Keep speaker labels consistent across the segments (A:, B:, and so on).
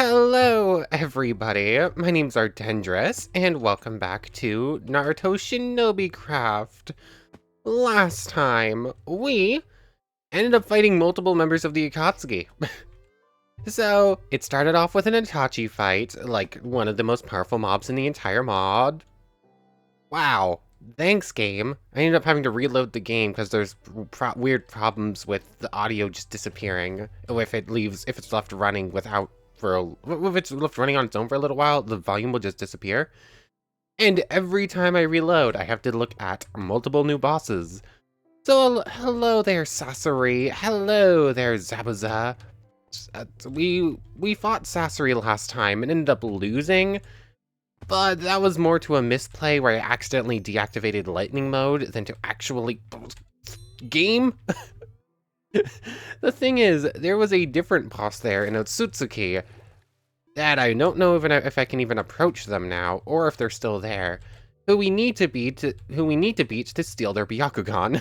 A: Hello, everybody. My name's Ardendris, and welcome back to Naruto ShinobiCraft. Last time, we ended up fighting multiple members of the Akatsuki. So, it started off with an Itachi fight, like one of the most powerful mobs in the entire mod. Wow. Thanks, game. I ended up having to reload the game because there's weird problems with the audio just disappearing if it's left running without if it's left running on its own for a little while, the volume will just disappear. And every time I reload, I have to look at multiple new bosses. So, hello there, Sasori. Hello there, Zabuza. We fought Sasori last time and ended up losing, but that was more to a misplay where I accidentally deactivated lightning mode than to actually... Game? The thing is, there was a different boss there in Otsutsuki that I don't know if I can even approach them now, or if they're still there, who we need to beat to steal their Byakugan.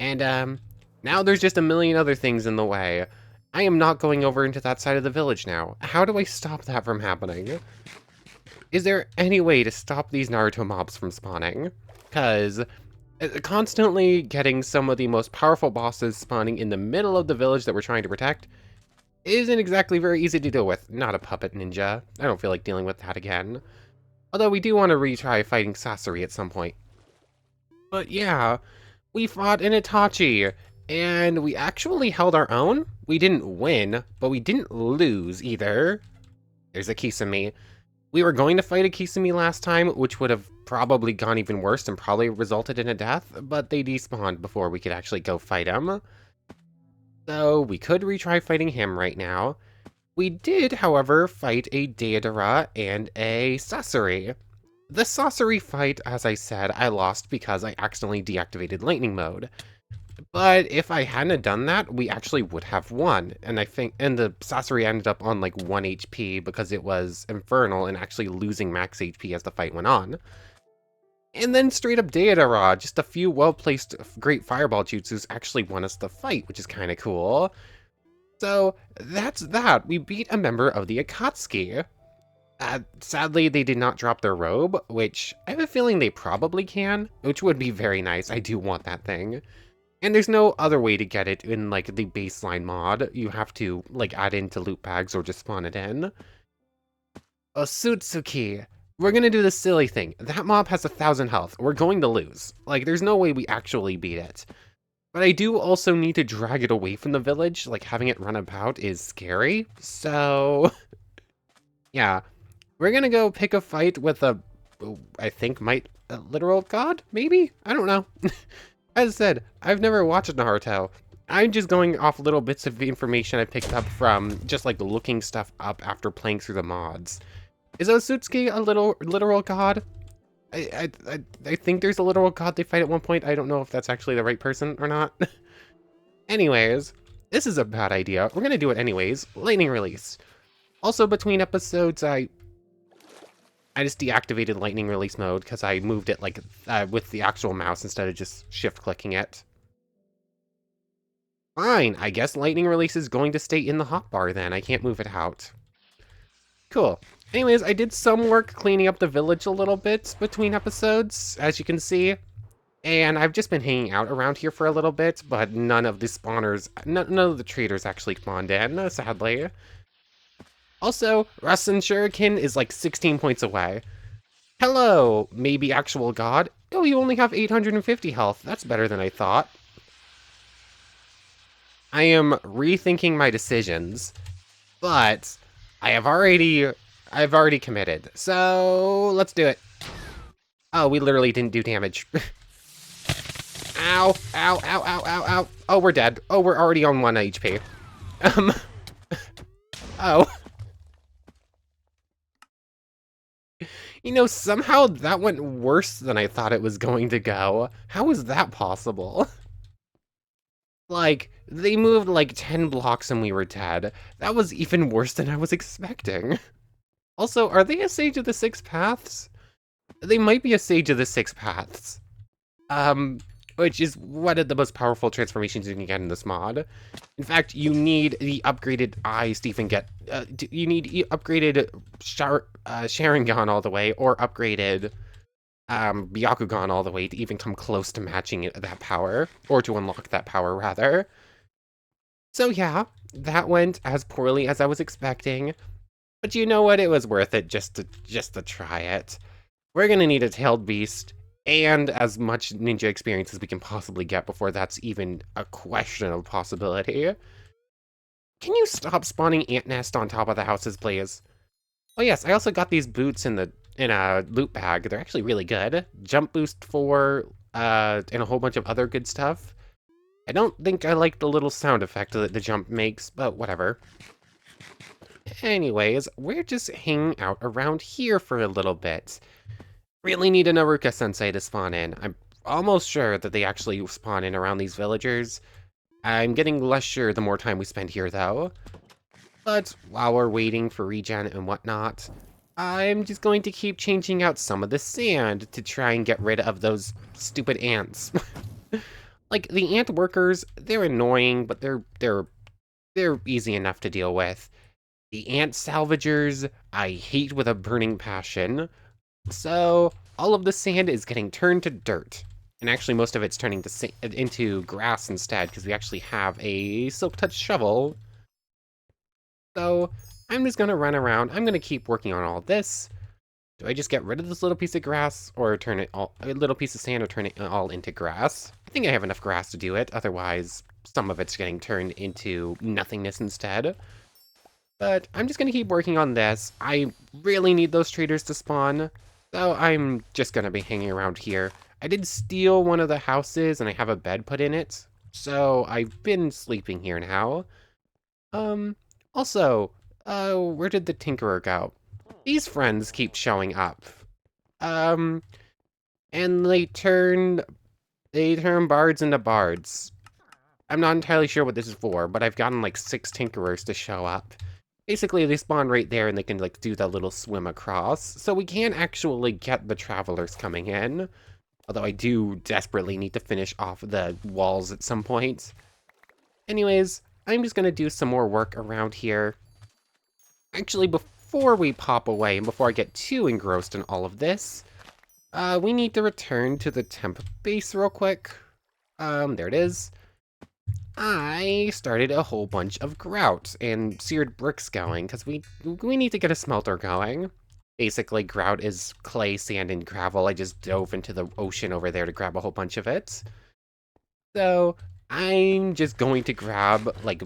A: And now there's just a million other things in the way. I am not going over into that side of the village now. How do I stop that from happening? Is there any way to stop these Naruto mobs from spawning? Because constantly getting some of the most powerful bosses spawning in the middle of the village that we're trying to protect isn't exactly very easy to deal with. Not a puppet ninja. I don't feel like dealing with that again. Although we do want to retry fighting Sasori at some point. But yeah, we fought an Itachi, and we actually held our own. We didn't win, but we didn't lose either. There's a Kisame. We were going to fight a Kisame last time, which would have probably gone even worse and probably resulted in a death, but they despawned before we could actually go fight him. So we could retry fighting him right now. We did, however, fight a Deidara and a Sasori. The Sasori fight, as I said, I lost because I accidentally deactivated lightning mode. But if I hadn't done that, we actually would have won. And the Sasori ended up on like 1 HP because it was infernal and actually losing max HP as the fight went on. And then straight up Deidara, just a few well-placed great fireball jutsus actually won us the fight, which is kind of cool. So that's that. We beat a member of the Akatsuki. Sadly, they did not drop their robe, which I have a feeling they probably can, which would be very nice. I do want that thing. And there's no other way to get it in, like, the baseline mod. You have to, like, add into loot bags or just spawn it in. Otsutsuki. We're gonna do the silly thing. That mob has 1,000 health. We're going to lose. Like, there's no way we actually beat it. But I do also need to drag it away from the village. Like, having it run about is scary. So, yeah. We're gonna go pick a fight with a literal god, maybe? I don't know. As I said, I've never watched Naruto. I'm just going off little bits of information I picked up from just like looking stuff up after playing through the mods. Is Otsutsuki a literal god? I think there's a literal god they fight at one point. I don't know if that's actually the right person or not. Anyways, this is a bad idea. We're gonna do it anyways. Lightning release. Also, between episodes, I just deactivated lightning release mode because I moved it like with the actual mouse instead of just shift clicking it. Fine, I guess lightning release is going to stay in the hotbar then. I can't move it out. Cool. Anyways, I did some work cleaning up the village a little bit between episodes, as you can see. And I've just been hanging out around here for a little bit, but none of the spawners, none of the traders actually spawned in, sadly. Also, Rasenshuriken is like 16 points away. Hello, maybe actual god. Oh, you only have 850 health. That's better than I thought. I am rethinking my decisions, but I've already committed. So let's do it. Oh, we literally didn't do damage. Ow, ow, ow, ow, ow, ow. Oh, we're dead. Oh, we're already on 1 HP. Oh. You know, somehow that went worse than I thought it was going to go. How is that possible? Like, they moved like 10 blocks and we were dead. That was even worse than I was expecting. Also, are they a Sage of the Six Paths? They might be a Sage of the Six Paths. which is one of the most powerful transformations you can get in this mod. In fact, you need the upgraded eyes to even get, you need upgraded Sharingan all the way, or upgraded Byakugan all the way to even come close to matching that power, or to unlock that power, rather. So yeah, that went as poorly as I was expecting, but you know what? It was worth it just to try it. We're gonna need a tailed beast, and as much ninja experience as we can possibly get before that's even a question of possibility. Can you stop spawning ant nest on top of the houses, please? Oh yes, I also got these boots in a loot bag. They're actually really good. Jump boost 4, and a whole bunch of other good stuff. I don't think I like the little sound effect that the jump makes, but whatever. Anyways, we're just hanging out around here for a little bit. Really need an Aruka-sensei to spawn in. I'm almost sure that they actually spawn in around these villagers. I'm getting less sure the more time we spend here, though. But while we're waiting for regen and whatnot, I'm just going to keep changing out some of the sand to try and get rid of those stupid ants. Like, the ant workers, they're annoying, but they're easy enough to deal with. The ant salvagers, I hate with a burning passion. So, all of the sand is getting turned to dirt. And actually, most of it's turning into grass instead, because we actually have a Silk Touch shovel. So, I'm just gonna run around. I'm gonna keep working on all this. Do I just get rid of this little piece of grass, or turn it all, a little piece of sand, or turn it all into grass? I think I have enough grass to do it, otherwise some of it's getting turned into nothingness instead. But I'm just gonna keep working on this. I really need those traders to spawn, so I'm just gonna be hanging around here. I did steal one of the houses, and I have a bed put in it, so I've been sleeping here now. Also, where did the Tinkerer go? These friends keep showing up. And they turn bards into bards. I'm not entirely sure what this is for, but I've gotten like 6 Tinkerers to show up. Basically, they spawn right there and they can like do that little swim across, so we can actually get the travelers coming in. Although I do desperately need to finish off the walls at some point. Anyways, I'm just gonna do some more work around here. Actually, before we pop away and before I get too engrossed in all of this, we need to return to the temp base real quick. There it is. I started a whole bunch of grout and seared bricks going because we need to get a smelter going. Basically, grout is clay, sand, and gravel. I just dove into the ocean over there to grab a whole bunch of it. So I'm just going to grab like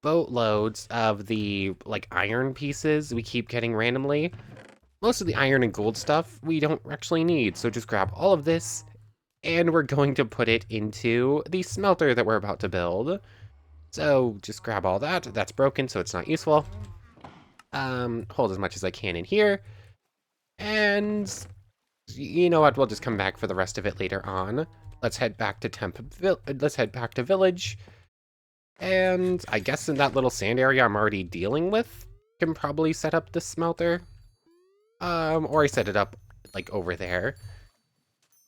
A: boatloads of the like iron pieces we keep getting randomly. Most of the iron and gold stuff we don't actually need, so just grab all of this, and we're going to put it into the smelter that we're about to build. So just grab all that. That's broken, so it's not useful. Hold as much as I can in here. And you know what? We'll just come back for the rest of it later on. Let's head back to village. And I guess in that little sand area I'm already dealing with, can probably set up the smelter. Or I set it up like over there.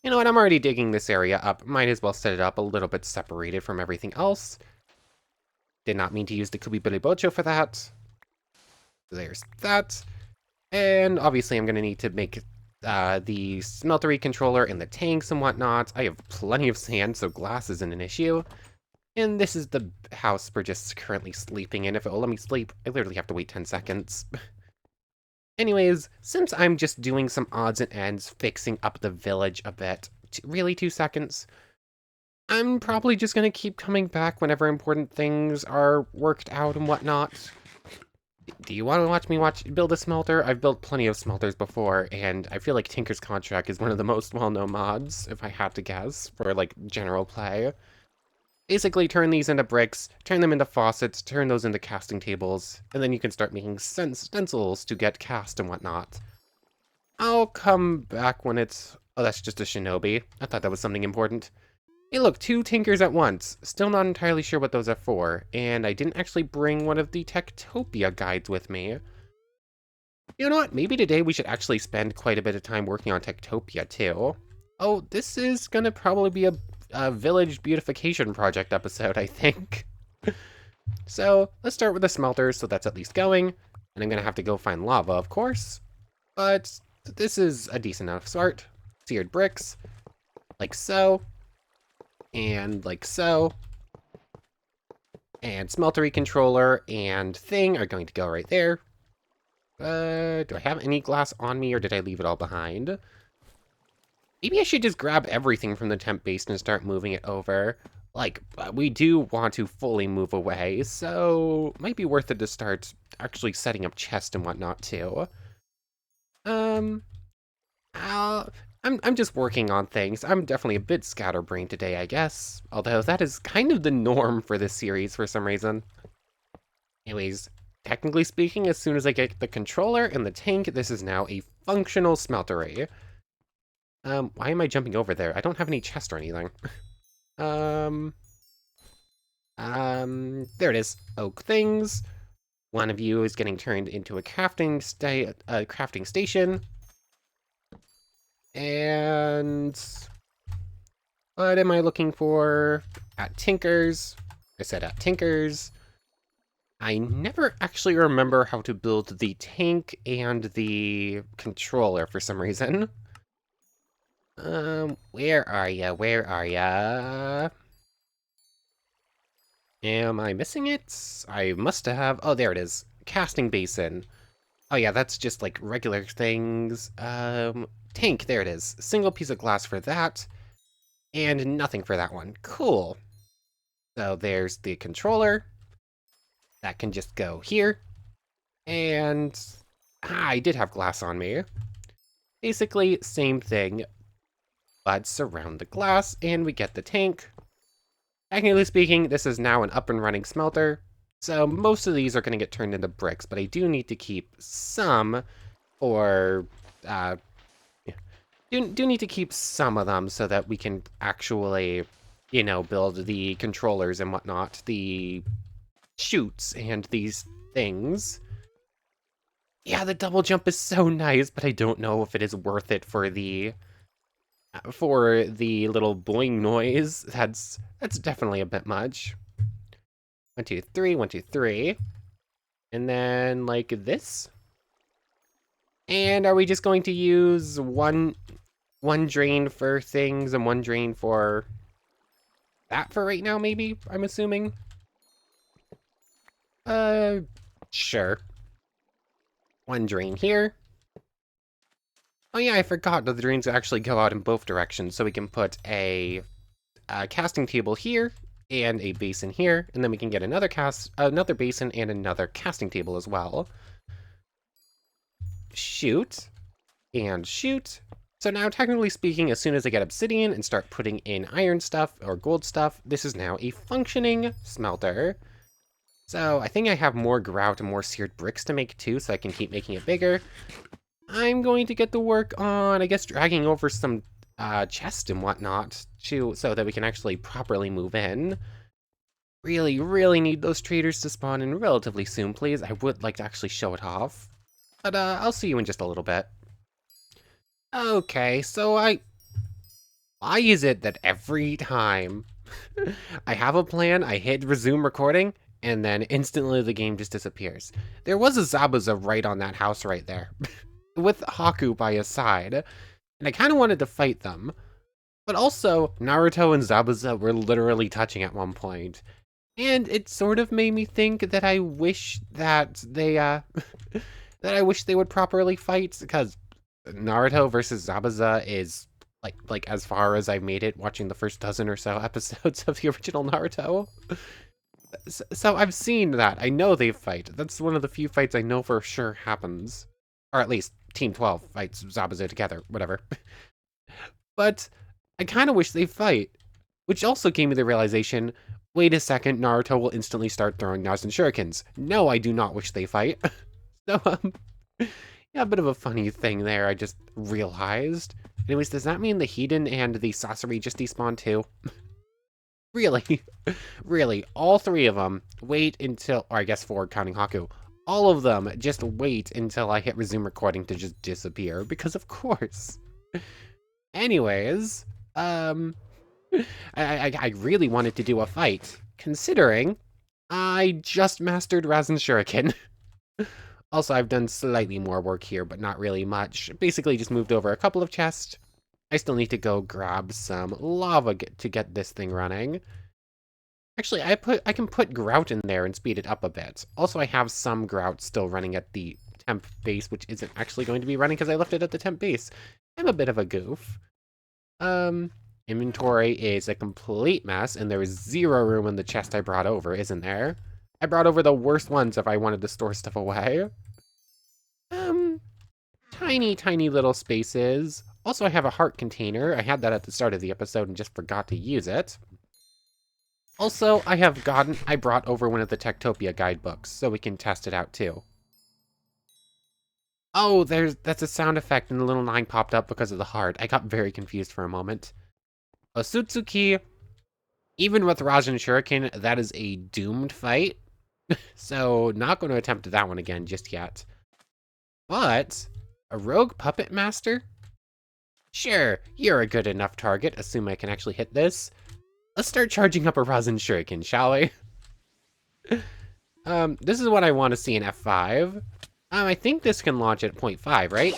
A: You know what, I'm already digging this area up. Might as well set it up a little bit separated from everything else. Did not mean to use the Kubi-Billy-Bocho for that. There's that. And obviously I'm going to need to make the smeltery controller and the tanks and whatnot. I have plenty of sand, so glass isn't an issue. And this is the house we're just currently sleeping in. If it will let me sleep, I literally have to wait 10 seconds. Anyways, since I'm just doing some odds and ends, fixing up the village a bit, really 2 seconds, I'm probably just gonna keep coming back whenever important things are worked out and whatnot. Do you want to watch me build a smelter? I've built plenty of smelters before, and I feel like Tinker's Contract is one of the most well-known mods, if I had to guess, for like general play. Basically, turn these into bricks, turn them into faucets, turn those into casting tables, and then you can start making stencils to get cast and whatnot. I'll come back when it's... Oh, that's just a shinobi. I thought that was something important. Hey look, 2 tinkers at once. Still not entirely sure what those are for, and I didn't actually bring one of the Techtopia guides with me. You know what? Maybe today we should actually spend quite a bit of time working on Techtopia, too. Oh, this is gonna probably be village beautification project episode, I think. So let's start with the smelters, so that's at least going. And I'm gonna have to go find lava, of course. But this is a decent enough start. Seared bricks, like so. And like so. And smeltery controller and thing are going to go right there. Do I have any glass on me, or did I leave it all behind? Maybe I should just grab everything from the temp base and start moving it over. Like, we do want to fully move away, so might be worth it to start actually setting up chests and whatnot too. I'm just working on things. I'm definitely a bit scatterbrained today, I guess. Although that is kind of the norm for this series for some reason. Anyways, technically speaking, as soon as I get the controller and the tank, this is now a functional smeltery. Why am I jumping over there? I don't have any chest or anything. There it is. Oak things. One of you is getting turned into a crafting station. And what am I looking for? At Tinker's. I said at Tinker's. I never actually remember how to build the tank and the controller for some reason. Where are ya? Where are ya? Am I missing it? I must have. Oh, there it is. Casting basin. Oh yeah, that's just like regular things. Tank, there it is. Single piece of glass for that. And nothing for that one. Cool. So there's the controller. That can just go here. And I did have glass on me. Basically, same thing. But surround the glass, and we get the tank. Technically speaking, this is now an up and running smelter. So most of these are going to get turned into bricks, but I do need to keep some for... do need to keep some of them so that we can actually, you know, build the controllers and whatnot, the chutes and these things. Yeah, the double jump is so nice, but I don't know if it is worth it for the little boing noise. That's definitely a bit much. 1, 2, 3, 1, 2, 3. And then like this. And are we just going to use one drain for things and one drain for that for right now, maybe? I'm assuming. Sure. One drain here. Oh yeah, I forgot that the drains actually go out in both directions, so we can put a casting table here and a basin here, and then we can get another basin and another casting table as well. Shoot. And shoot. So now, technically speaking, as soon as I get obsidian and start putting in iron stuff or gold stuff, this is now a functioning smelter. So I think I have more grout and more seared bricks to make too, so I can keep making it bigger. I'm going to get to work on, I guess, dragging over some chests and whatnot so that we can actually properly move in. Really, really need those traders to spawn in relatively soon, please. I would like to actually show it off. But I'll see you in just a little bit. Okay, so why is it that every time I have a plan, I hit resume recording, and then instantly the game just disappears? There was a Zabuza right on that house right there, with Haku by his side, and I kind of wanted to fight them. But also, Naruto and Zabuza were literally touching at one point, and it sort of made me think that I wish that they, that I wish they would properly fight, because Naruto versus Zabuza is, like as far as I've made it watching the first dozen or so episodes of the original Naruto. So I've seen that. I know they fight. That's one of the few fights I know for sure happens. Or at least Team 12 fights Zabuza together, whatever. But I kind of wish they fight. Which also gave me the realization, wait a second, Naruto will instantly start throwing Rasenshurikens. No, I do not wish they fight. So, yeah, a bit of a funny thing there, I just realized. Anyways, does that mean the Hedon and the Sasori just despawned too? Really? Really, all three of them wait until, or I guess 4 counting Haku, all of them just wait until I hit resume recording to just disappear, because of course. Anyways, I really wanted to do a fight, considering I just mastered Rasenshuriken. Also, I've done slightly more work here, but not really much. Basically, just moved over a couple of chests. I still need to go grab some lava to get this thing running. Actually, I can put grout in there and speed it up a bit. Also, I have some grout still running at the temp base, which isn't actually going to be running because I left it at the temp base. I'm a bit of a goof. Inventory is a complete mess, and there is 0 room in the chest I brought over, isn't there? I brought over the worst ones if I wanted to store stuff away. Tiny, tiny little spaces. Also, I have a heart container. I had that at the start of the episode and just forgot to use it. Also, I brought over one of the Techtopia guidebooks, so we can test it out too. Oh, that's a sound effect and the little 9 popped up because of the heart. I got very confused for a moment. Osutsuki, even with Rasenshuriken, that is a doomed fight. So, not going to attempt that one again just yet. But, a rogue puppet master? Sure, you're a good enough target, assume I can actually hit this. Let's start charging up a Rasenshuriken, shall we? This is what I want to see in F5. I think this can launch at 0.5, right?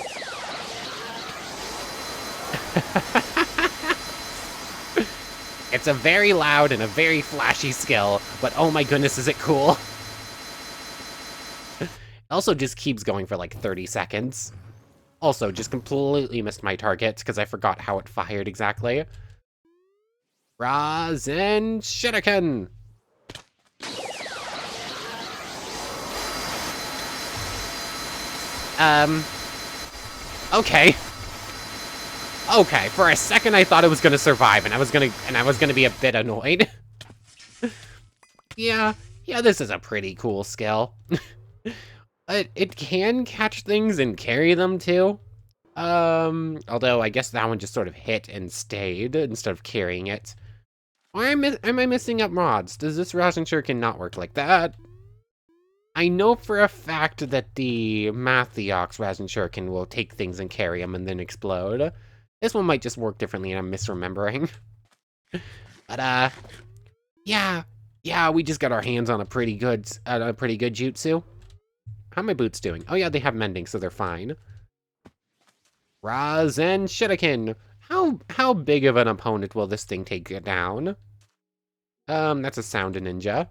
A: It's a very loud and a very flashy skill, but oh my goodness, is it cool. It also just keeps going for like 30 seconds. Also, just completely missed my target because I forgot how it fired exactly. Rasenshuriken! Okay. Okay, for a second I thought it was gonna survive, and I was gonna be a bit annoyed. Yeah, this is a pretty cool skill. It can catch things and carry them too. Although I guess that one just sort of hit and stayed instead of carrying it. Or am I missing up mods? Does this Rasenshuriken not work like that? I know for a fact that the Mathiox Rasenshuriken will take things and carry them and then explode. This one might just work differently and I'm misremembering. But, yeah, we just got our hands on a pretty good jutsu. How are my boots doing? Oh yeah, they have mending, so they're fine. Rasenshuriken. How big of an opponent will this thing take down? That's a sound ninja.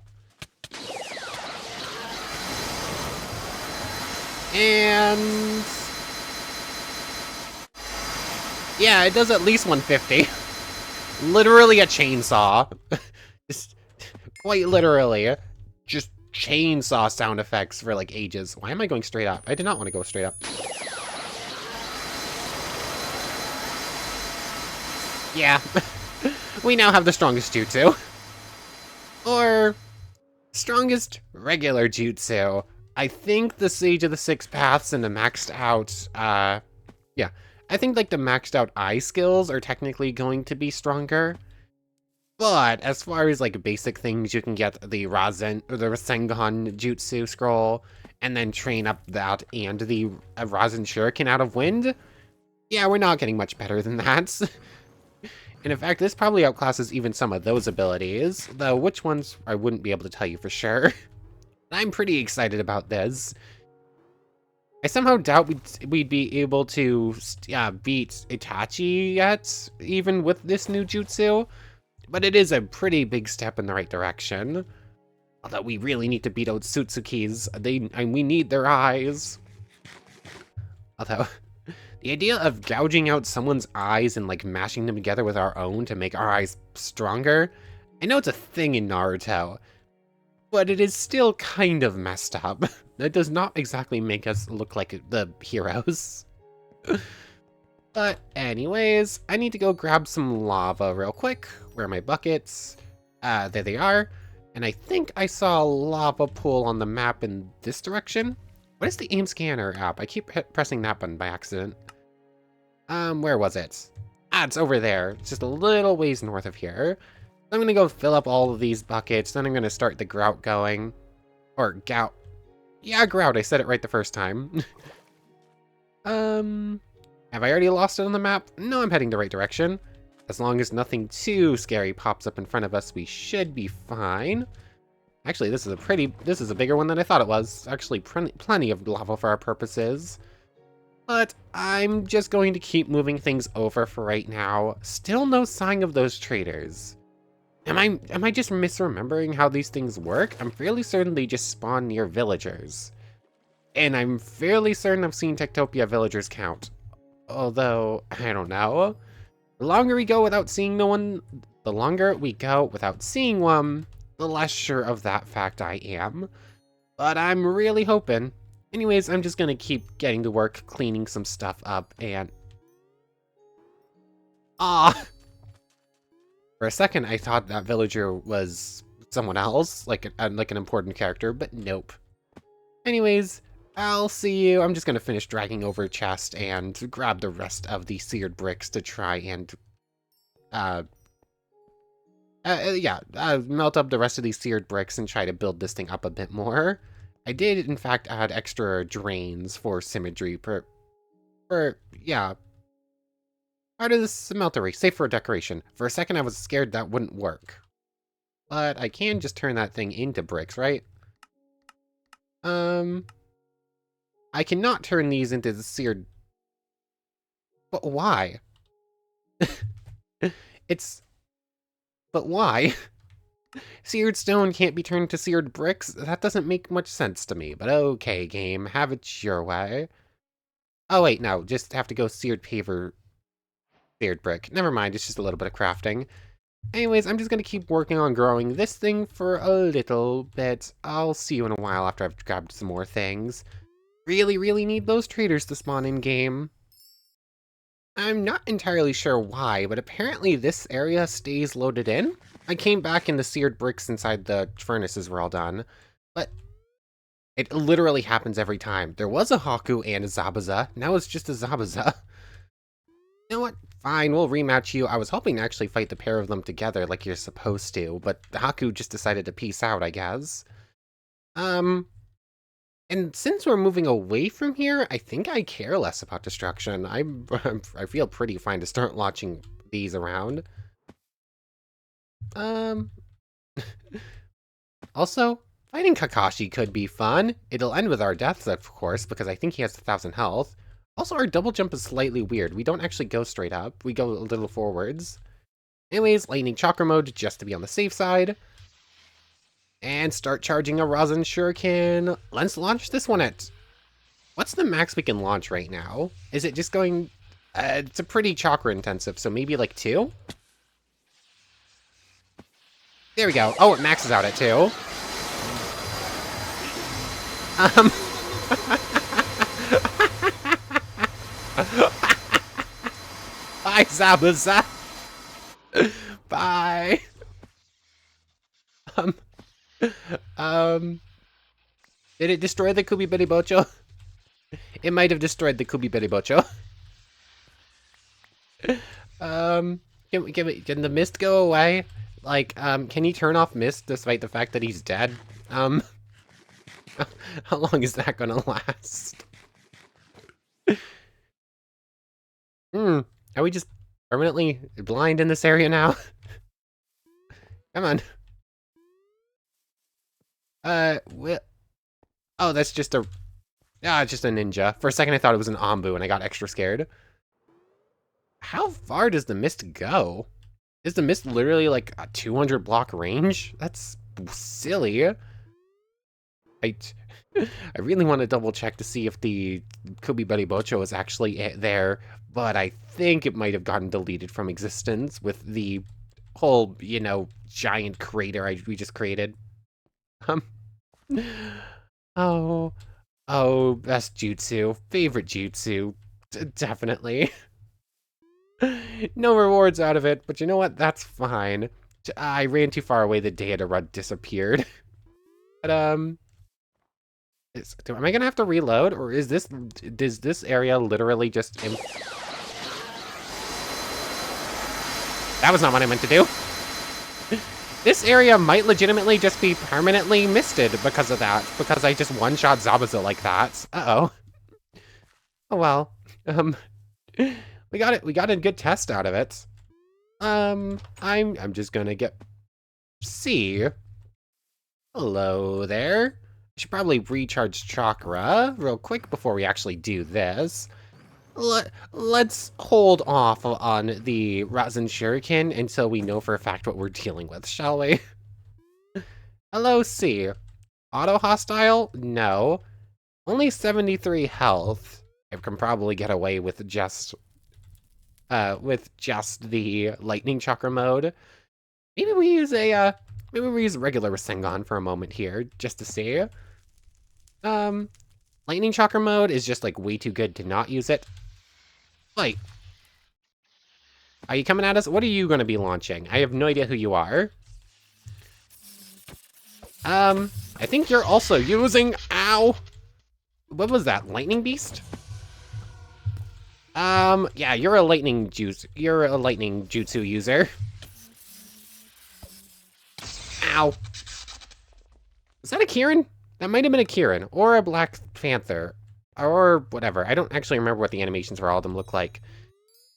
A: And yeah, it does at least 150. Literally a chainsaw. Just quite literally. Just chainsaw sound effects for like ages. Why am I going straight up? I did not want to go straight up. Yeah. We now have the strongest jutsu. Or strongest regular jutsu. I think the Sage of the Six Paths and the maxed out, yeah. I think, like, the maxed out eye skills are technically going to be stronger. But, as far as, like, basic things, you can get the Rasengan Jutsu Scroll, and then train up that and the Rasenshuriken out of wind. Yeah, we're not getting much better than that. And in fact, this probably outclasses even some of those abilities, though which ones I wouldn't be able to tell you for sure. I'm pretty excited about this. I somehow doubt we'd be able to beat Itachi yet, even with this new jutsu. But it is a pretty big step in the right direction. Although we really need to beat Otsutsuki's. We need their eyes. Although, the idea of gouging out someone's eyes and like mashing them together with our own to make our eyes stronger, I know it's a thing in Naruto, but it is still kind of messed up. That does not exactly make us look like the heroes. But anyways, I need to go grab some lava real quick. Where are my buckets? There they are. And I think I saw a lava pool on the map in this direction. What is the aim scanner app? I keep pressing that button by accident. Where was it? Ah, it's over there. It's just a little ways north of here. I'm gonna go fill up all of these buckets, then I'm gonna start the grout going. Or gout. Yeah, grout, I said it right the first time. Have I already lost it on the map? No, I'm heading the right direction. As long as nothing too scary pops up in front of us, we should be fine. Actually, this is a bigger one than I thought it was. Actually, plenty of lava for our purposes. But I'm just going to keep moving things over for right now. Still no sign of those traders. Am I just misremembering how these things work? I'm fairly certain they just spawn near villagers. And I'm fairly certain I've seen Techtopia villagers count. Although, I don't know. The longer we go without seeing one, the less sure of that fact I am. But I'm really hoping. Anyways, I'm just gonna keep getting to work, cleaning some stuff up, and... Ah! For a second, I thought that villager was someone else, like an important character, but nope. Anyways, I'll see you. I'm just gonna finish dragging over a chest and grab the rest of the seared bricks to try and, melt up the rest of these seared bricks and try to build this thing up a bit more. I did, in fact, add extra drains for symmetry part of the smeltery, safe for decoration. For a second, I was scared that wouldn't work. But I can just turn that thing into bricks, right? I cannot turn these into the seared... But why? But why? Seared stone can't be turned to seared bricks? That doesn't make much sense to me, but okay, game, have it your way. Oh wait, no, just have to go seared paver, seared brick. Never mind, it's just a little bit of crafting. Anyways, I'm just gonna keep working on growing this thing for a little bit. I'll see you in a while after I've grabbed some more things. Really need those traders to spawn in game. I'm not entirely sure why, but apparently this area stays loaded in. I came back and the seared bricks inside the furnaces were all done, but it literally happens every time. There was a Haku and a Zabuza, now it's just a Zabuza. You know what? Fine, we'll rematch you. I was hoping to actually fight the pair of them together like you're supposed to, but the Haku just decided to peace out, I guess. And since we're moving away from here, I think I care less about destruction. I feel pretty fine to start launching these around. Also, fighting Kakashi could be fun. It'll end with our deaths, of course, because I think he has 1,000 health. Also, our double jump is slightly weird. We don't actually go straight up. We go a little forwards. Anyways, lightning chakra mode just to be on the safe side. And start charging a Rasenshuriken. Let's launch this one at... What's the max we can launch right now? Is it just going... it's a pretty chakra intensive, so maybe like 2? There we go. Oh, it maxes out at 2. Bye, Zabuza. Bye. Did it destroy the Kubiberi Bocho? It might have destroyed the Kubiberi Bocho. Can the mist go away? Like, can he turn off mist despite the fact that he's dead? How long is that gonna last? Are we just permanently blind in this area now? Come on. Oh, that's just a... it's just a ninja. For a second I thought it was an Ambu and I got extra scared. How far does the mist go? Is the mist literally like a 200 block range? That's silly. I really want to double check to see if the Kubiberi Bocho is actually there, but I think it might have gotten deleted from existence with the whole, you know, giant crater we just created. Oh, best jutsu, favorite jutsu, definitely. No rewards out of it, but you know what? That's fine. I ran too far away the day it disappeared. But am I gonna have to reload, or is this area literally just? That was not what I meant to do. This area might legitimately just be permanently misted because of that, because I just one-shot Zabuza like that. Uh-oh. Oh well. We got a good test out of it. I'm just gonna get C. Hello there. I should probably recharge Chakra real quick before we actually do this. Let's hold off on the Rasenshuriken until we know for a fact what we're dealing with, shall we? Hello, C. Auto hostile? No. Only 73 health. I can probably get away with just the lightning chakra mode. Maybe we use regular Rasengan for a moment here, just to see. Lightning chakra mode is just like way too good to not use it. Like, are you coming at us? What are you gonna be launching? I have no idea who you are. I think you're also using, ow! What was that, lightning beast? Yeah, you're a lightning jutsu user. Ow. Is that a Kieran? That might have been a Kieran, or a Black Panther, or whatever. I don't actually remember what the animations for all of them look like.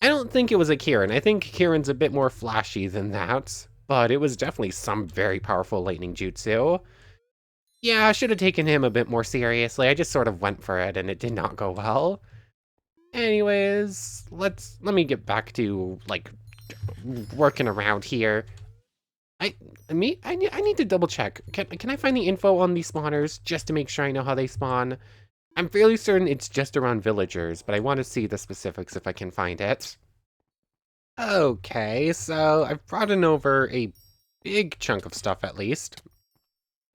A: I don't think it was a Kieran. I think Kieran's a bit more flashy than that, but it was definitely some very powerful lightning jutsu. Yeah, I should have taken him a bit more seriously. I just sort of went for it, and it did not go well. Anyways, let me get back to, like, working around here. I need to double check. Can I find the info on these spawners just to make sure I know how they spawn? I'm fairly certain it's just around villagers, but I want to see the specifics if I can find it. Okay, so I've brought in over a big chunk of stuff at least.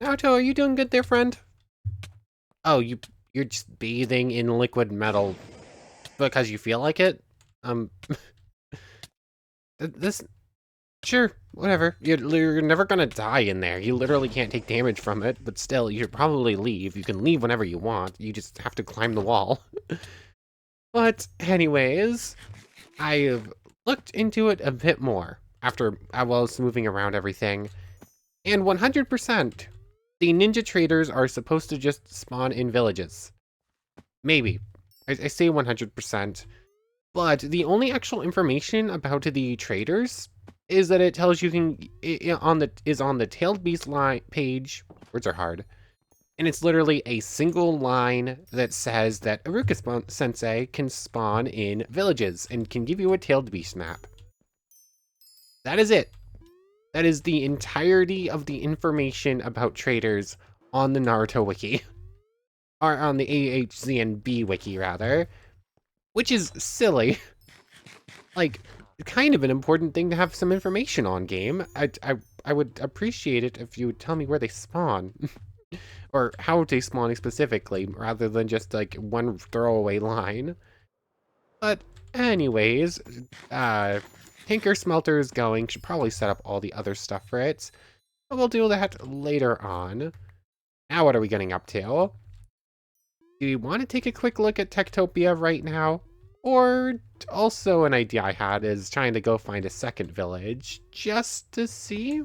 A: Naruto, are you doing good there, friend? Oh, you're just bathing in liquid metal because you feel like it? This Sure, whatever. You're never gonna die in there. You literally can't take damage from it, but still, you should probably leave. You can leave whenever you want. You just have to climb the wall. But anyways, I've looked into it a bit more after I was moving around everything. And 100%, the ninja traders are supposed to just spawn in villages. Maybe. I say 100%. But the only actual information about the traders is that it tells you on the tailed beast line page. Words are hard, and it's literally a single line that says that Iruka Sensei can spawn in villages and can give you a tailed beast map. That is it. That is the entirety of the information about traders on the Naruto wiki, or on the AHZNB wiki rather, which is silly. Like, kind of an important thing to have some information on, game. I would appreciate it if you would tell me where they spawn. Or how they spawn specifically, rather than just, like, one throwaway line. But, anyways, Tinker Smelter is going. Should probably set up all the other stuff for it. But we'll do that later on. Now what are we getting up to? Do you want to take a quick look at Techtopia right now? Or also an idea I had is trying to go find a second village just to see.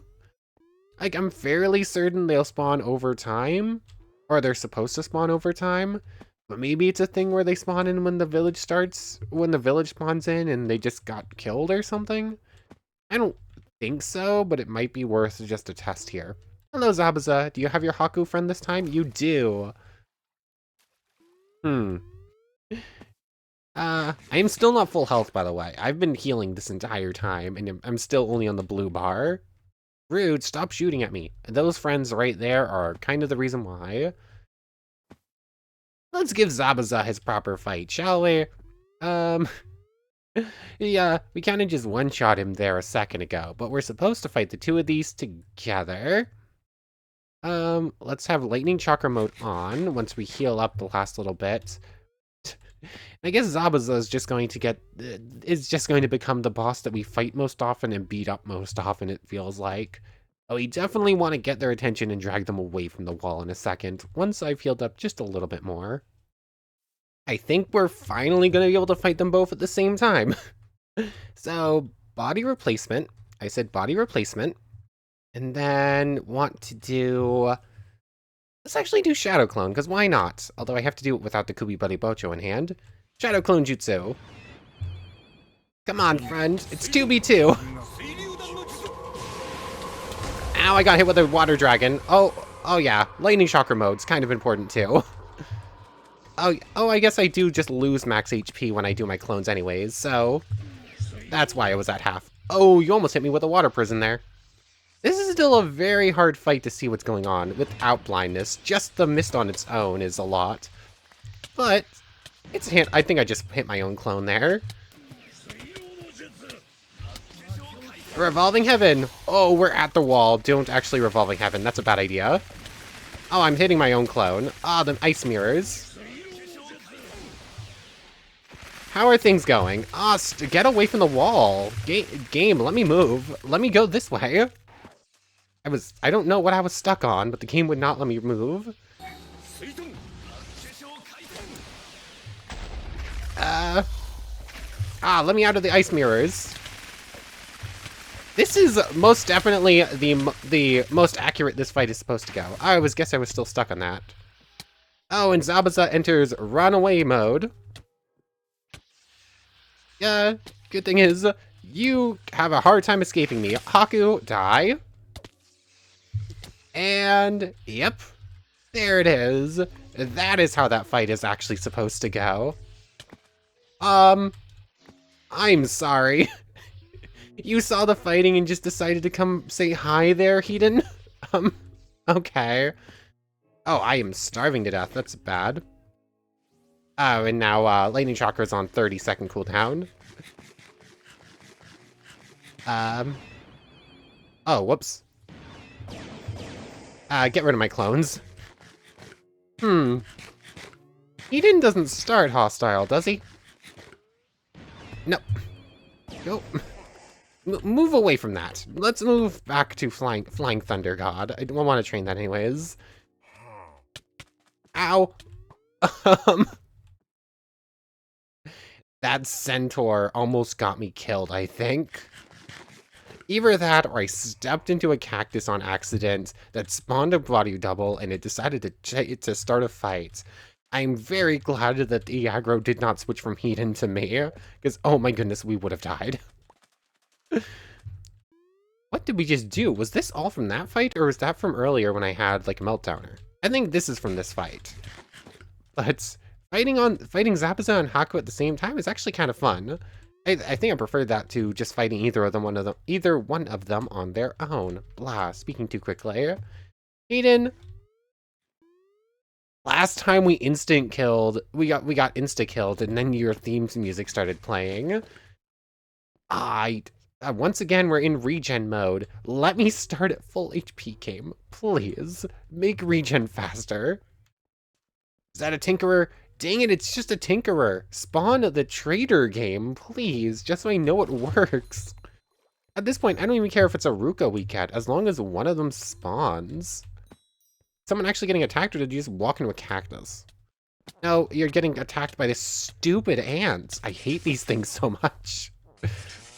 A: Like, I'm fairly certain they'll spawn over time, or they're supposed to spawn over time, but maybe it's a thing where they spawn in when the village spawns in and they just got killed or something. I don't think so, but it might be worth just a test here. Hello, Zabuza. Do you have your Haku friend this time? You do. I am still not full health, by the way. I've been healing this entire time, and I'm still only on the blue bar. Rude, stop shooting at me. Those friends right there are kind of the reason why. Let's give Zabuza his proper fight, shall we? Yeah, we kind of just one-shot him there a second ago, but we're supposed to fight the two of these together. Let's have Lightning Chakra mode on once we heal up the last little bit. I guess Zabuza is just going to become the boss that we fight most often and beat up most often, it feels like. Oh, we definitely want to get their attention and drag them away from the wall in a second, once I've healed up just a little bit more. I think we're finally going to be able to fight them both at the same time. So, body replacement. I said body replacement. And then want to do... Let's actually do Shadow Clone, because why not? Although I have to do it without the Kubi Buddy Bocho in hand. Shadow Clone Jutsu. Come on, friend. It's 2v2. Ow, I got hit with a water dragon. Oh yeah. Lightning chakra mode's kind of important too. Oh, I guess I do just lose max HP when I do my clones anyways, so that's why I was at half. Oh, you almost hit me with a water prison there. This is still a very hard fight to see what's going on without blindness. Just the mist on its own is a lot. But it's I think I just hit my own clone there. Revolving Heaven. Oh, we're at the wall. Don't actually Revolving Heaven. That's a bad idea. Oh, I'm hitting my own clone. Ah, the ice mirrors. How are things going? Ah, get away from the wall. Game, let me move. Let me go this way. I don't know what I was stuck on, but the game would not let me move. Let me out of the ice mirrors. This is most definitely the most accurate this fight is supposed to go. I guess I was still stuck on that. Oh, and Zabuza enters runaway mode. Yeah, good thing is, you have a hard time escaping me. Haku, die. And, yep, there it is. That is how that fight is actually supposed to go. I'm sorry. You saw the fighting and just decided to come say hi there, Hedon? Okay. Oh, I am starving to death. That's bad. Oh, and now, Lightning Chakra's on 30-second cooldown. Oh, whoops. Get rid of my clones. Hedon doesn't start hostile, does he? No. Go. Move away from that. Let's move back to Flying Thunder God. I don't want to train that anyways. Ow. That centaur almost got me killed, I think. Either that, or I stepped into a cactus on accident that spawned a body double, and it decided to start a fight. I'm very glad that the aggro did not switch from Hedon to me, because oh my goodness, we would have died. What did we just do? Was this all from that fight, or was that from earlier when I had, like, a Meltdowner? I think this is from this fight. But fighting Zabuza and Haku at the same time is actually kind of fun. I think I prefer that to just fighting either one of them on their own. Blah, speaking too quickly. Hedon. Last time we got insta-killed, and then your theme's music started playing. Once again, we're in regen mode. Let me start at full HP, game. Please. Make regen faster. Is that a Tinkerer? Dang it, it's just a Tinkerer. Spawn the Trader, game, please. Just so I know it works. At this point, I don't even care if it's a Ruka we get, as long as one of them spawns. Someone actually getting attacked, or did you just walk into a cactus? No, you're getting attacked by this stupid ants. I hate these things so much.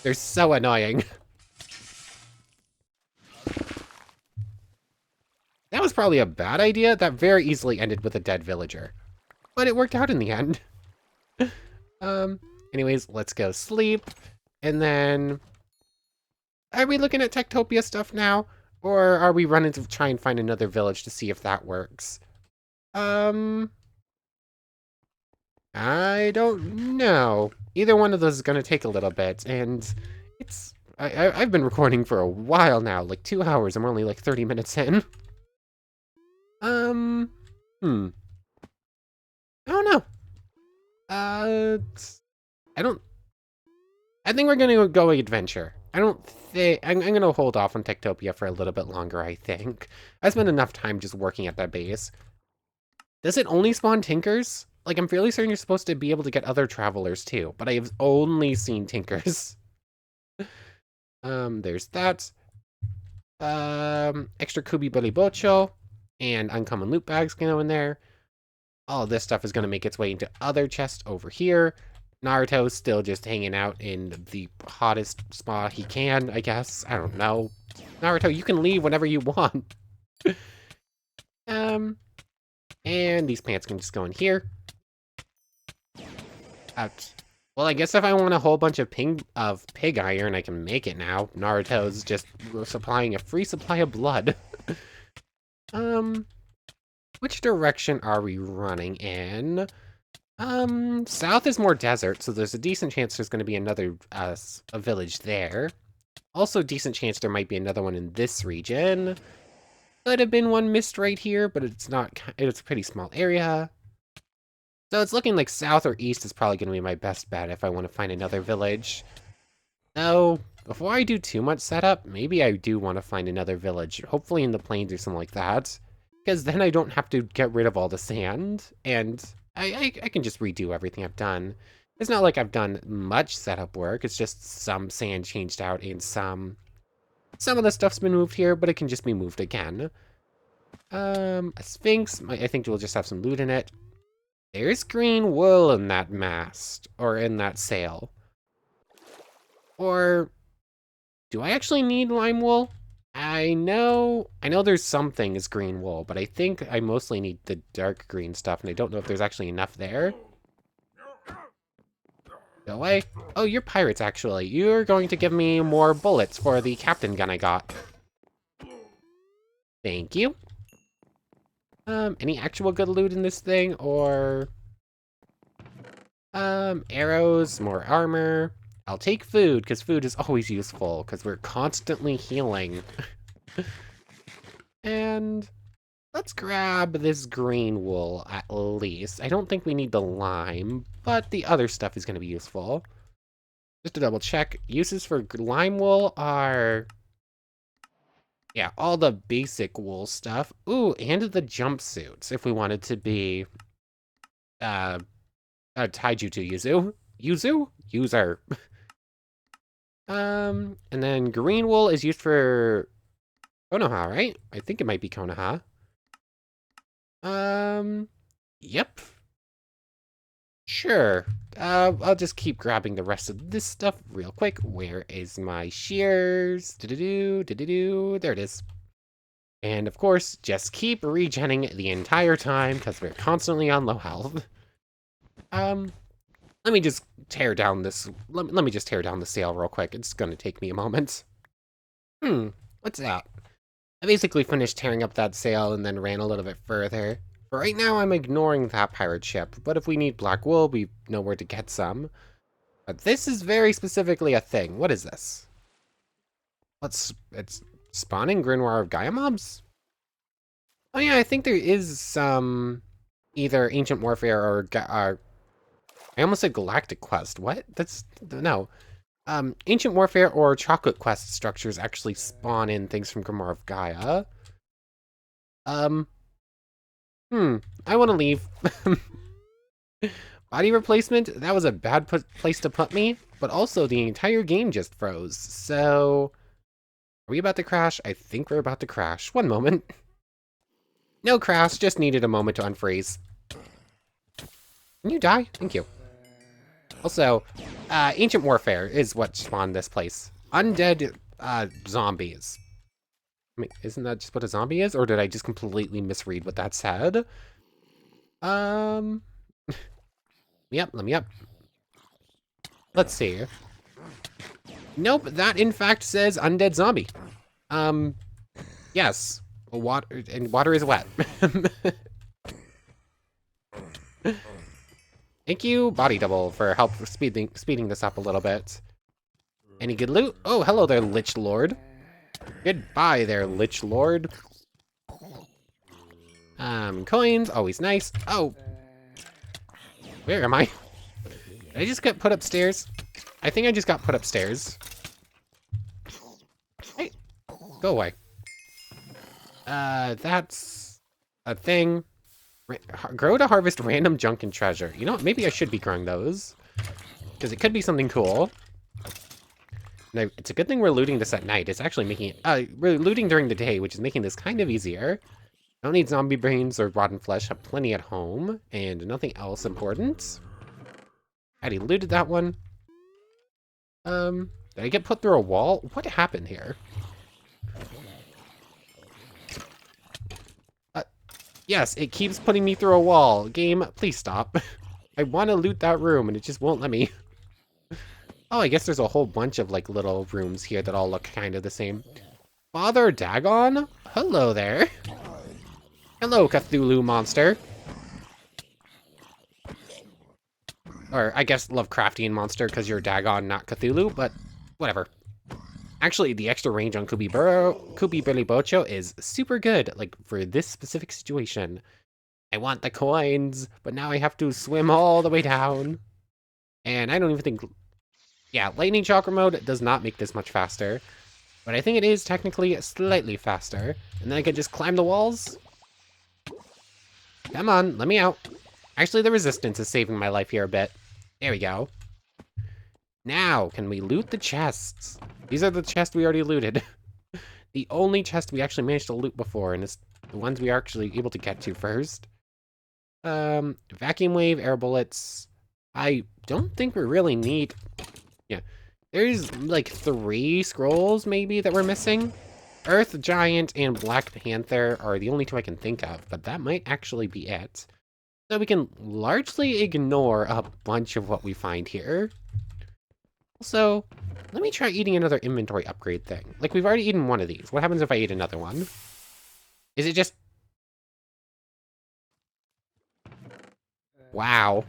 A: They're so annoying. That was probably a bad idea. That very easily ended with a dead villager. But it worked out in the end. Anyways, let's go sleep. And then... Are we looking at Techtopia stuff now? Or are we running to try and find another village to see if that works? I don't know. Either one of those is going to take a little bit, and it's... I've been recording for a while now, like 2 hours. I'm only like 30 minutes in. I don't know. I think we're gonna go adventure. I'm gonna hold off on Techtopia for a little bit longer, I think. I spent enough time just working at that base. Does it only spawn Tinkers? Like, I'm fairly certain you're supposed to be able to get other travelers too, but I have only seen Tinkers. There's that. Extra Kubi Billy Bocho, and uncommon loot bags can go in there. All this stuff is going to make its way into other chests over here. Naruto's still just hanging out in the hottest spot he can, I guess. I don't know. Naruto, you can leave whenever you want. And these pants can just go in here. Out. Well, I guess if I want a whole bunch of pig iron, I can make it now. Naruto's just supplying a free supply of blood. Um, which direction are we running in? South is more desert, so there's a decent chance there's going to be another a village there. Also, decent chance there might be another one in this region. Could have been one missed right here, but it's not. It's a pretty small area. So it's looking like south or east is probably going to be my best bet if I want to find another village. So, before I do too much setup, maybe I do want to find another village, hopefully in the plains or something like that. Because then I don't have to get rid of all the sand, and I can just redo everything I've done. It's not like I've done much setup work, it's just some sand changed out and some of the stuff's been moved here, but it can just be moved again. A sphinx, I think we'll just have some loot in it. There's green wool in that mast, or in that sail. Or, do I actually need lime wool? I know there's some things green wool, but I think I mostly need the dark green stuff, and I don't know if there's actually enough there. Go away. Oh, you're pirates, actually. You're going to give me more bullets for the captain gun I got. Thank you. Any actual good loot in this thing, or... arrows, more armor. I'll take food, because food is always useful, because we're constantly healing. And let's grab this green wool, at least. I don't think we need the lime, but the other stuff is going to be useful. Just to double check, uses for lime wool are... yeah, all the basic wool stuff. Ooh, and the jumpsuits, if we wanted to be... taijutsu yuzu? Yuzu? User. And then green wool is used for Konoha, right? I think it might be Konoha. Yep. Sure. I'll just keep grabbing the rest of this stuff real quick. Where is my shears? There it is. And of course, just keep regenning the entire time, because we're constantly on low health. Let me just tear down this. Let me just tear down the sail real quick. It's gonna take me a moment. What's that? I basically finished tearing up that sail and then ran a little bit further. For right now, I'm ignoring that pirate ship, but if we need black wool, we know where to get some. But this is very specifically a thing. What is this? It's spawning Grimoire of Gaia mobs? Oh yeah, I think there is some either Ancient Warfare or I almost said Galactic Quest. What? That's... no. Ancient Warfare or Chocolate Quest structures actually spawn in things from Grimoire of Gaia. I want to leave. Body replacement? That was a bad place to put me, but also the entire game just froze, so... are we about to crash? I think we're about to crash. One moment. No crash, just needed a moment to unfreeze. Can you die? Thank you. Also, Ancient Warfare is what spawned this place. Undead, zombies. I mean, isn't that just what a zombie is? Or did I just completely misread what that said? Yep, let me up. Let's see. Nope, that in fact says undead zombie. Yes. Water is wet. Thank you, Body Double, for help speeding this up a little bit. Any good loot? Oh, hello there, Lich Lord. Goodbye there, Lich Lord. Coins, always nice. Oh. Where am I? Did I just get put upstairs? I think I just got put upstairs. Hey, go away. That's a thing. Grow to harvest random junk and treasure. You know what? Maybe I should be growing those. Because it could be something cool. Now, it's a good thing we're looting this at night. It's actually making it... we're looting during the day, which is making this kind of easier. Don't need zombie brains or rotten flesh. Have plenty at home. And nothing else important. I already looted that one. Did I get put through a wall? What happened here? Yes, it keeps putting me through a wall. Game, please stop. I want to loot that room, and it just won't let me. Oh, I guess there's a whole bunch of like little rooms here that all look kind of the same. Father Dagon? Hello there. Hello, Cthulhu monster. Or I guess Lovecraftian monster because you're Dagon, not Cthulhu, but whatever. Actually, the extra range on Kubi Billy Bocho is super good, like for this specific situation. I want the coins, but now I have to swim all the way down. And I don't even think... Yeah, Lightning Chakra mode does not make this much faster. But I think it is technically slightly faster. And then I can just climb the walls. Come on, let me out. Actually, the resistance is saving my life here a bit. There we go. Now, can we loot the chests? These are the chests we already looted. The only chest we actually managed to loot before, and it's the ones we are actually able to get to first. Vacuum wave, air bullets. I don't think we really need... Yeah, there's like 3 scrolls maybe that we're missing. Earth Giant and Black Panther are the only 2 I can think of, but that might actually be it. So we can largely ignore a bunch of what we find here. Also, let me try eating another inventory upgrade thing. Like, we've already eaten one of these. What happens if I eat another one? Is it just... Wow.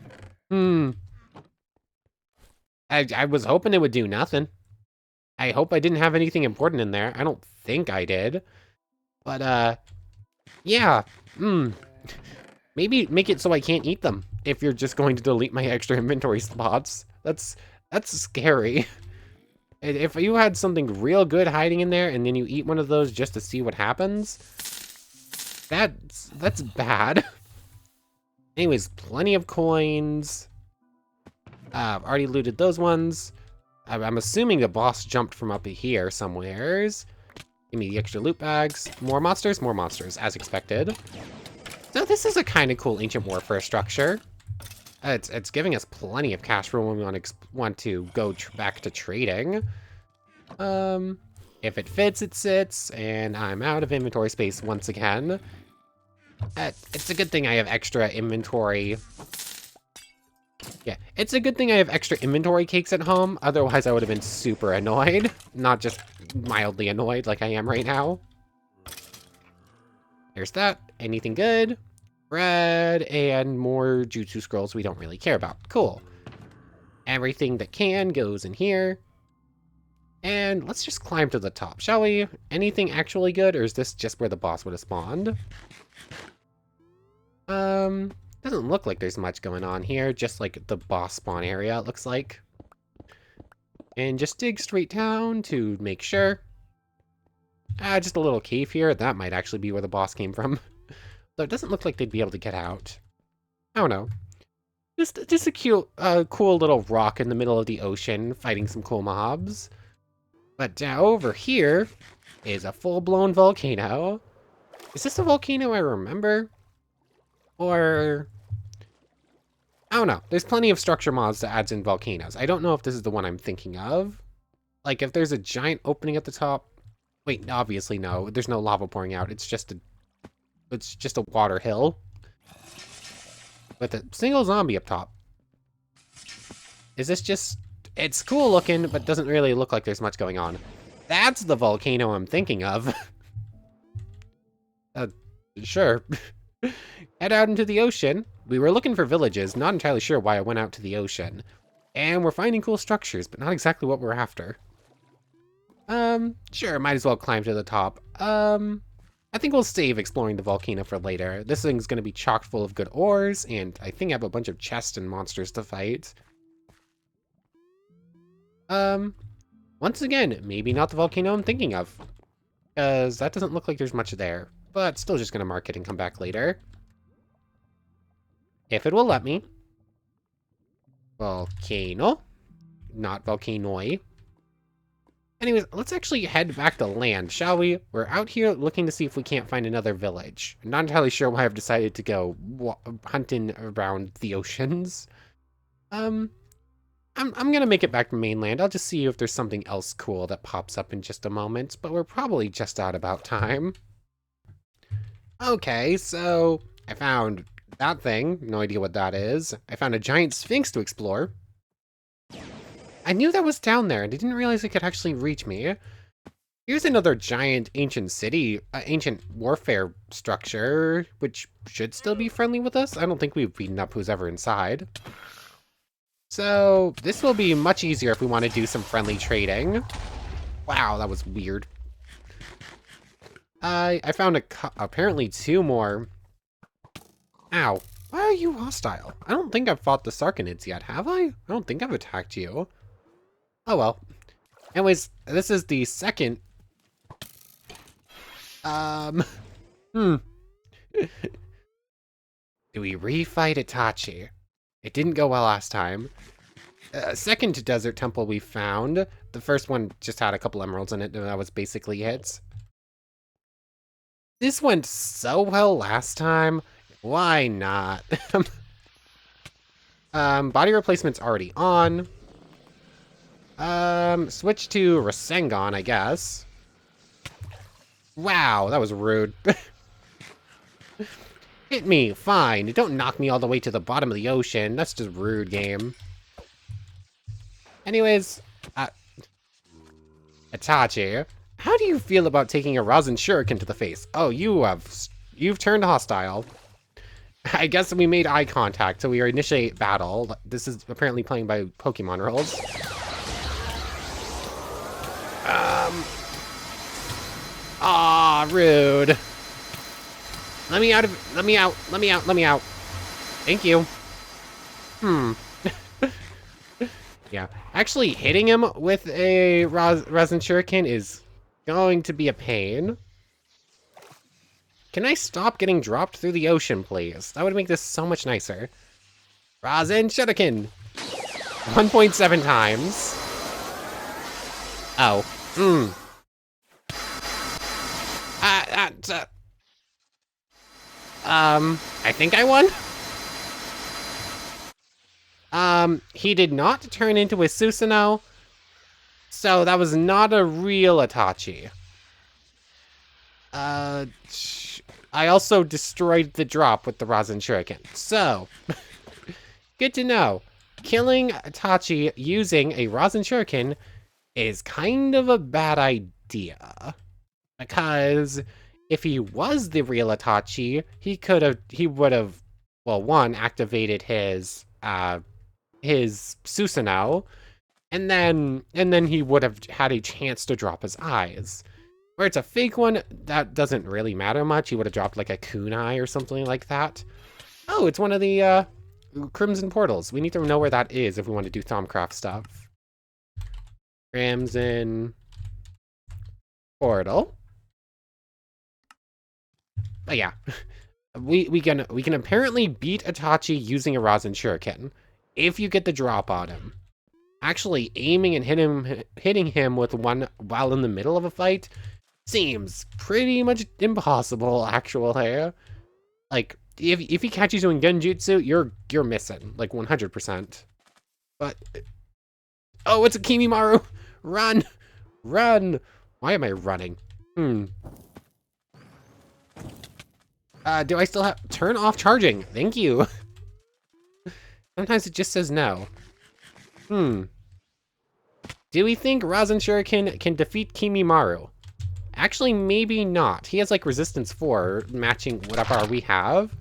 A: I was hoping it would do nothing. I hope I didn't have anything important in there. I don't think I did. But, yeah. Maybe make it so I can't eat them if you're just going to delete my extra inventory spots. That's scary. If you had something real good hiding in there and then you eat one of those just to see what happens, that's bad. Anyways, plenty of coins. I've already looted those ones. I'm assuming the boss jumped from up here somewheres. Give me the extra loot bags. More monsters, as expected. So this is a kind of cool ancient warfare structure. It's giving us plenty of cash for when we want to go back to trading. If it fits, it sits, and I'm out of inventory space once again. It's a good thing I have extra inventory. Yeah, it's a good thing I have extra inventory cakes at home. Otherwise, I would have been super annoyed. Not just mildly annoyed like I am right now. There's that. Anything good? Bread and more Jutsu Scrolls we don't really care about. Cool. Everything that can goes in here. And let's just climb to the top, shall we? Anything actually good, or is this just where the boss would have spawned? Doesn't look like there's much going on here, just like the boss spawn area, it looks like. And just dig straight down to make sure. Just a little cave here. That might actually be where the boss came from. Though it doesn't look like they'd be able to get out. I don't know. Just a cute, cool little rock in the middle of the ocean fighting some cool mobs. But over here is a full-blown volcano. Is this the volcano I remember? Or... I don't know. There's plenty of structure mods that adds in volcanoes. I don't know if this is the one I'm thinking of. Like, if there's a giant opening at the top... Wait, obviously no. There's no lava pouring out. It's just a water hill. With a single zombie up top. Is this just... It's cool looking, but doesn't really look like there's much going on. That's the volcano I'm thinking of. Sure. Head out into the ocean. We were looking for villages, not entirely sure why I went out to the ocean. And we're finding cool structures, but not exactly what we're after. Sure, might as well climb to the top. I think we'll save exploring the volcano for later. This thing's gonna be chock full of good ores, and I think I have a bunch of chests and monsters to fight. Once again, maybe not the volcano I'm thinking of. Because that doesn't look like there's much there. But still just gonna mark it and come back later. If it will let me. Volcano. Not volcanoi. Anyways, let's actually head back to land, shall we? We're out here looking to see if we can't find another village. I'm not entirely sure why I've decided to go hunting around the oceans. I'm gonna make it back to mainland. I'll just see if there's something else cool that pops up in just a moment, but we're probably just out about time. Okay, so I found that thing. No idea what that is. I found a giant sphinx to explore. I knew that was down there, and I didn't realize it could actually reach me. Here's another giant ancient city, ancient warfare structure, which should still be friendly with us. I don't think we've beaten up who's ever inside. So this will be much easier if we want to do some friendly trading. Wow, that was weird. I found apparently 2 more. Ow. Why are you hostile? I don't think I've fought the Sarkanids yet, have I? I don't think I've attacked you. Oh well. Anyways, this is the second... Do we refight Itachi? It didn't go well last time. Second desert temple we found. The first one just had a couple emeralds in it, and that was basically it. This went so well last time. Why not? Body replacement's already on. Switch to Rasengan, I guess. Wow, that was rude. Hit me, fine. Don't knock me all the way to the bottom of the ocean. That's just rude, game. Anyways, Itachi, how do you feel about taking a Rasenshuriken to the face? Oh, you've turned hostile. I guess we made eye contact, so we initiate battle. This is apparently playing by Pokemon rules. Rude. Let me out. Thank you. Yeah, actually hitting him with a Rasenshuriken is going to be a pain. Can I stop getting dropped through the ocean, please? That would make this so much nicer. Rasenshuriken! 1.7 times. Oh. I think I won? He did not turn into a Susanoo, so that was not a real Itachi. I also destroyed the drop with the Rasenshuriken, so good to know. Killing Itachi using a Rasenshuriken is kind of a bad idea, because if he was the real Itachi, he would have, well, one, activated his Susanoo, and then he would have had a chance to drop his eyes. Where it's a fake one, that doesn't really matter much. He would have dropped like a kunai or something like that. Oh, it's one of the Crimson Portals. We need to know where that is if we want to do Thaumcraft stuff. Crimson Portal. But yeah, we can apparently beat Itachi using a Rasenshuriken if you get the drop on him. Actually, aiming and hitting him with one while in the middle of a fight seems pretty much impossible, actually. Like, if he catches you in Genjutsu, you're missing, like 100%. But oh, it's a Kimimaru! Run! Run! Why am I running? Do I still have... Turn off charging. Thank you. Sometimes it just says no. Do we think Rasenshuriken can defeat Kimimaru? Actually, maybe not. He has, like, resistance 4, matching whatever we have.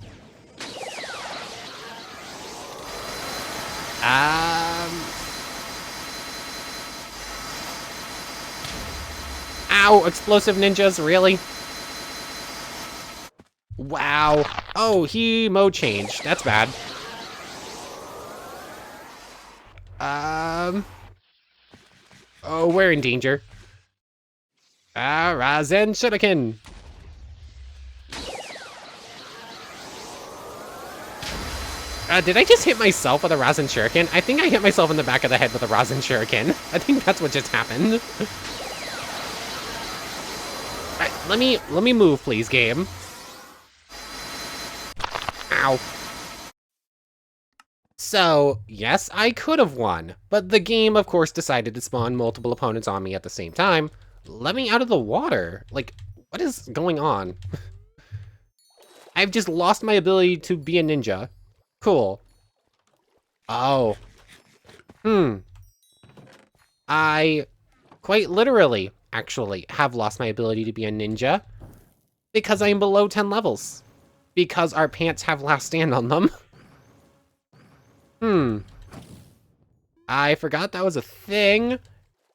A: Ow! Explosive ninjas, really? Wow. Oh, he mode changed. That's bad. Oh, we're in danger. Rasenshuriken. Did I just hit myself with a Rasenshuriken? I think I hit myself in the back of the head with a Rasenshuriken. I think that's what just happened. Let me move, please, game. Ow. So, yes, I could have won, but the game, of course, decided to spawn multiple opponents on me at the same time. Let me out of the water. Like, what is going on? I've just lost my ability to be a ninja. Cool. Oh. I quite literally, actually, have lost my ability to be a ninja because I am below 10 levels. Because our pants have last stand on them. I forgot that was a thing.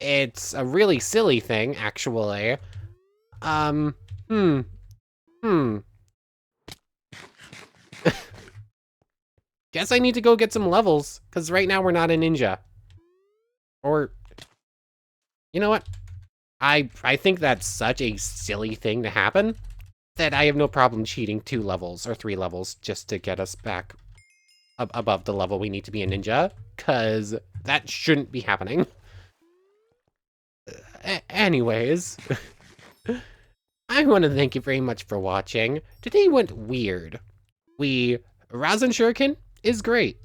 A: It's a really silly thing, actually. Um, hmm, hmm. Guess I need to go get some levels, because right now we're not a ninja. Or, you know what? I think that's such a silly thing to happen that I have no problem cheating 2 levels or 3 levels just to get us back above the level we need to be a ninja, because that shouldn't be happening. Anyways, I want to thank you very much for watching. Today went weird. Rasenshuriken is great.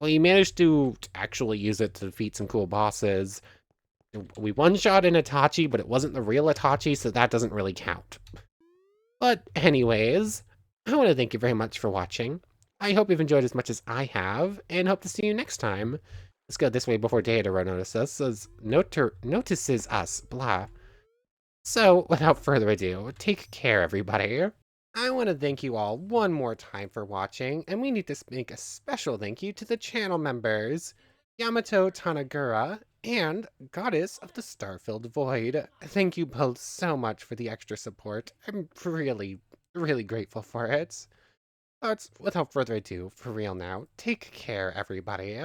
A: We managed to actually use it to defeat some cool bosses. We one-shot an Itachi, but it wasn't the real Itachi, so that doesn't really count. But anyways, I want to thank you very much for watching. I hope you've enjoyed as much as I have, and hope to see you next time. Let's go this way before Deidara notices us, blah. So, without further ado, take care, everybody. I want to thank you all one more time for watching, and we need to make a special thank you to the channel members, Yamato Tanagura and Goddess of the Star-Filled Void. Thank you both so much for the extra support. I'm really, really grateful for it. But without further ado, for real now, take care, everybody.